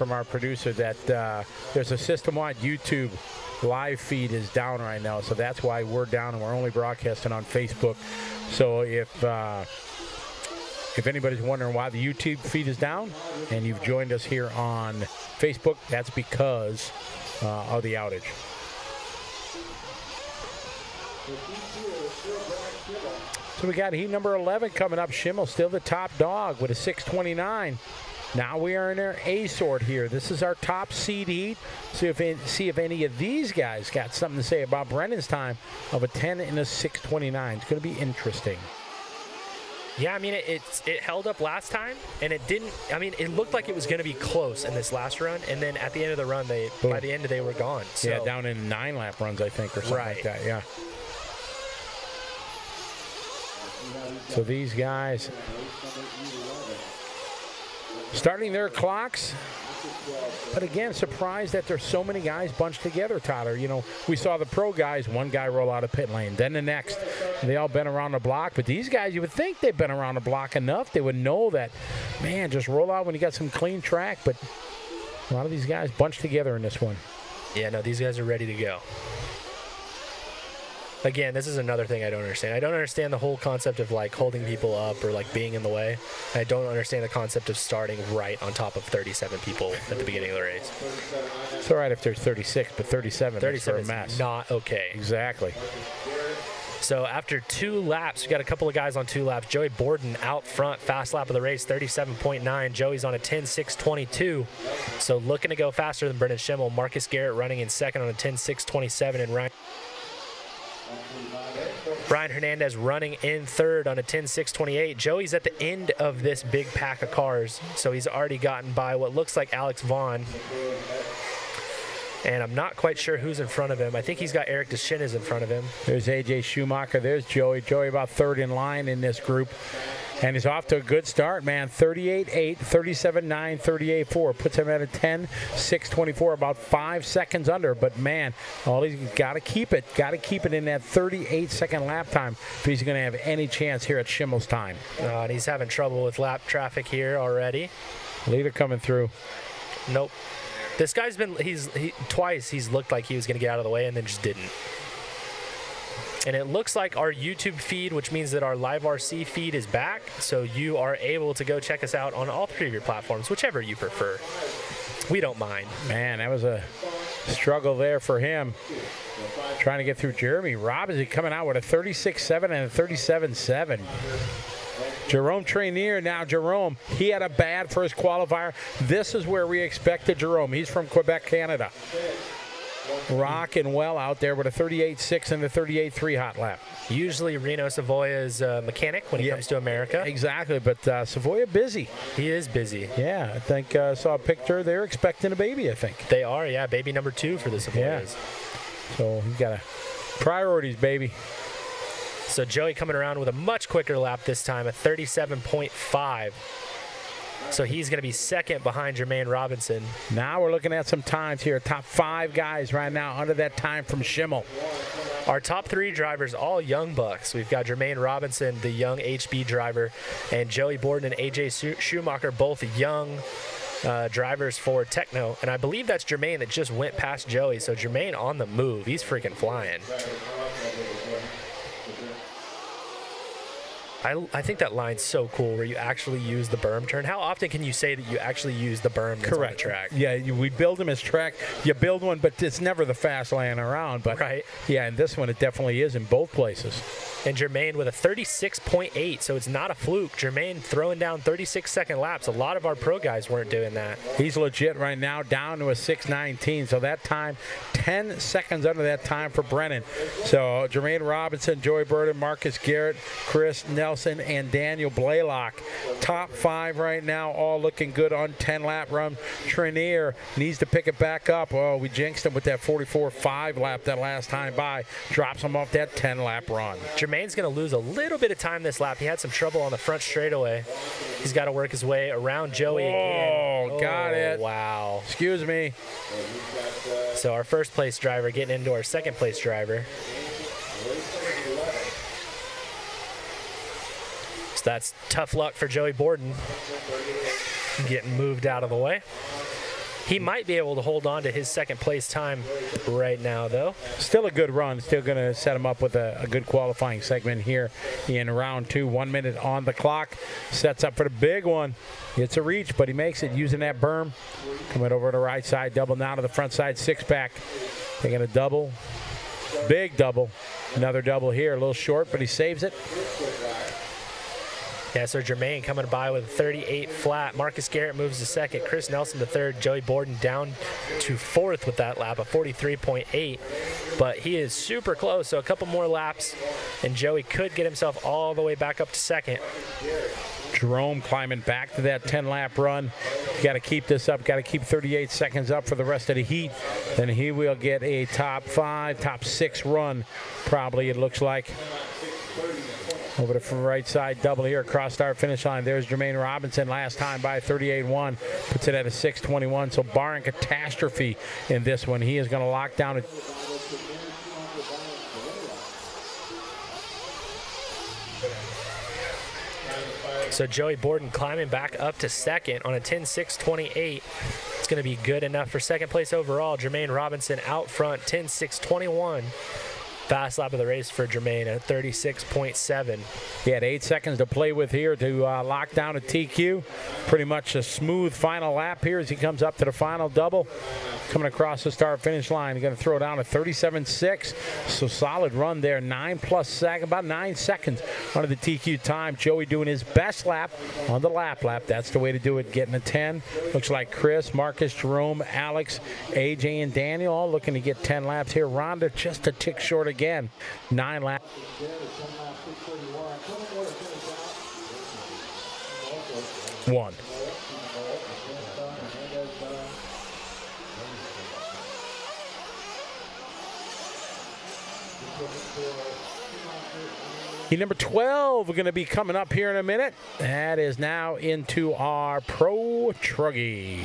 from our producer that there's a system-wide YouTube live feed is down right now, so that's why we're down and we're only broadcasting on Facebook. So if anybody's wondering why the YouTube feed is down and you've joined us here on Facebook, that's because of the outage. So we got heat number 11 coming up. Schimmel still the top dog with a 6:29. Now we are in our A sort here. This is our top seed heat. See if any of these guys got something to say about Brennan's time of a 10 and a 6:29. It's going to be interesting. Yeah, I mean, it held up last time, and it didn't. I mean, it looked like it was going to be close in this last run, and then at the end of the run, by the end they were gone. So. Yeah, down in 9 lap runs, I think, or something like that. Yeah. So these guys starting their clocks. But again, surprised that there's so many guys bunched together, Tyler. You know, we saw the pro guys, one guy roll out of pit lane, then the next. They all been around the block. But these guys, you would think they've been around the block enough. They would know that, man, just roll out when you got some clean track. But a lot of these guys bunched together in this one. Yeah, no, these guys are ready to go. Again, this is another thing I don't understand. I don't understand the whole concept of, like, holding people up or, like, being in the way. I don't understand the concept of starting right on top of 37 people at the beginning of the race. It's all right if there's 36, but 37 is a mess. Not okay. Exactly. So after 2 laps, we got a couple of guys on 2 laps. Joey Borden out front, fast lap of the race, 37.9. Joey's on a 10.622, so looking to go faster than Brendan Schimmel. Marcus Garrett running in second on a 10.627, and Ryan Hernandez running in third on a 10.628. Joey's at the end of this big pack of cars, so he's already gotten by what looks like Alex Vaughn. And I'm not quite sure who's in front of him. I think he's got Eric Deschines in front of him. There's A.J. Schumacher. There's Joey. Joey about third in line in this group. And he's off to a good start, man. 38.8, 37.9, 38.4. Puts him at a 10.624, about 5 seconds under. But, man, all he's got to keep it. Got to keep it in that 38-second lap time if he's going to have any chance here at Schimmel's time. And he's having trouble with lap traffic here already. Leader coming through. Nope. This guy's been, twice he's looked like he was going to get out of the way and then just didn't. And it looks like our YouTube feed, which means that our LiveRC feed is back, so you are able to go check us out on all 3 of your platforms, whichever you prefer. We don't mind. Man, that was a struggle there for him. Trying to get through Jeremy Robinson coming out with a 36.7 and a 37.7. Jerome Trainier, now Jerome, he had a bad first qualifier. This is where we expected Jerome. He's from Quebec, Canada. Rocking well out there with a 38.6 and a 38.3 hot lap. Usually Reno Savoia is a mechanic when he comes to America. Exactly, but Savoia busy. He is busy. Yeah, I think I saw a picture. They're expecting a baby, I think. They are, yeah. Baby number 2 for the Savoias. Yeah. So he's got priorities, baby. So Joey coming around with a much quicker lap this time, a 37.5. So he's going to be second behind Jermaine Robinson. Now we're looking at some times here. Top 5 guys right now under that time from Schimmel. Our top 3 drivers, all young bucks. We've got Jermaine Robinson, the young HB driver, and Joey Borden and AJ Schumacher, both young drivers for Techno. And I believe that's Jermaine that just went past Joey. So Jermaine on the move. He's freaking flying. I think that line's so cool where you actually use the berm turn. How often can you say that you actually use the berm that's on the track? Yeah, we build them as track. You build one, but it's never the fast lane around. But right. Yeah, and this one it definitely is in both places. And Jermaine with a 36.8, so it's not a fluke. Jermaine throwing down 36-second laps. A lot of our pro guys weren't doing that. He's legit right now, down to a 6.19. So that time, 10 seconds under that time for Brennan. So Jermaine Robinson, Joey Burden, Marcus Garrett, Chris Nelson, and Daniel Blaylock. Top 5 right now, all looking good on 10-lap run. Trainier needs to pick it back up. Oh, we jinxed him with that 44.5 lap that last time by. Drops him off that 10-lap run. Jermaine's going to lose a little bit of time this lap. He had some trouble on the front straightaway. He's got to work his way around Joey again. Got it. Wow. Excuse me. So our first place driver getting into our second place driver. So that's tough luck for Joey Borden. Getting moved out of the way. He might be able to hold on to his second place time right now, though. Still a good run. Still going to set him up with a good qualifying segment here in round 2. 1 minute on the clock. Sets up for the big one. It's a reach, but he makes it using that berm. Coming over to the right side, double now to the front side, 6-pack. Taking a double. Big double. Another double here. A little short, but he saves it. Yeah, so Jermaine coming by with a 38 flat. Marcus Garrett moves to second. Chris Nelson to third. Joey Borden down to fourth with that lap, a 43.8. But he is super close, so a couple more laps, and Joey could get himself all the way back up to second. Jerome climbing back to that 10-lap run. Got to keep this up. Got to keep 38 seconds up for the rest of the heat. Then he will get a top 5, top 6 run, probably, it looks like. Over to the right side, double here across start finish line. There's Jermaine Robinson last time by 38.1. Puts it at a 6.21. So barring catastrophe in this one, he is going to lock down a So Joey Borden climbing back up to second on a 10.6.28. It's going to be good enough for second place overall. Jermaine Robinson out front, 10.6.21. Fast lap of the race for Jermaine at 36.7. He had 8 seconds to play with here to lock down a TQ. Pretty much a smooth final lap here as he comes up to the final double. Coming across the start-finish line. He's going to throw down a 37.6. So solid run there. 9+ seconds, about 9 seconds under the TQ time. Joey doing his best lap on the lap. That's the way to do it. Getting a 10. Looks like Chris, Marcus, Jerome, Alex, AJ, and Daniel all looking to get 10 laps here. Rhonda just a tick short again. 9 laps. One. Number 12 are going to be coming up here in a minute. That is now into our Pro Truggy.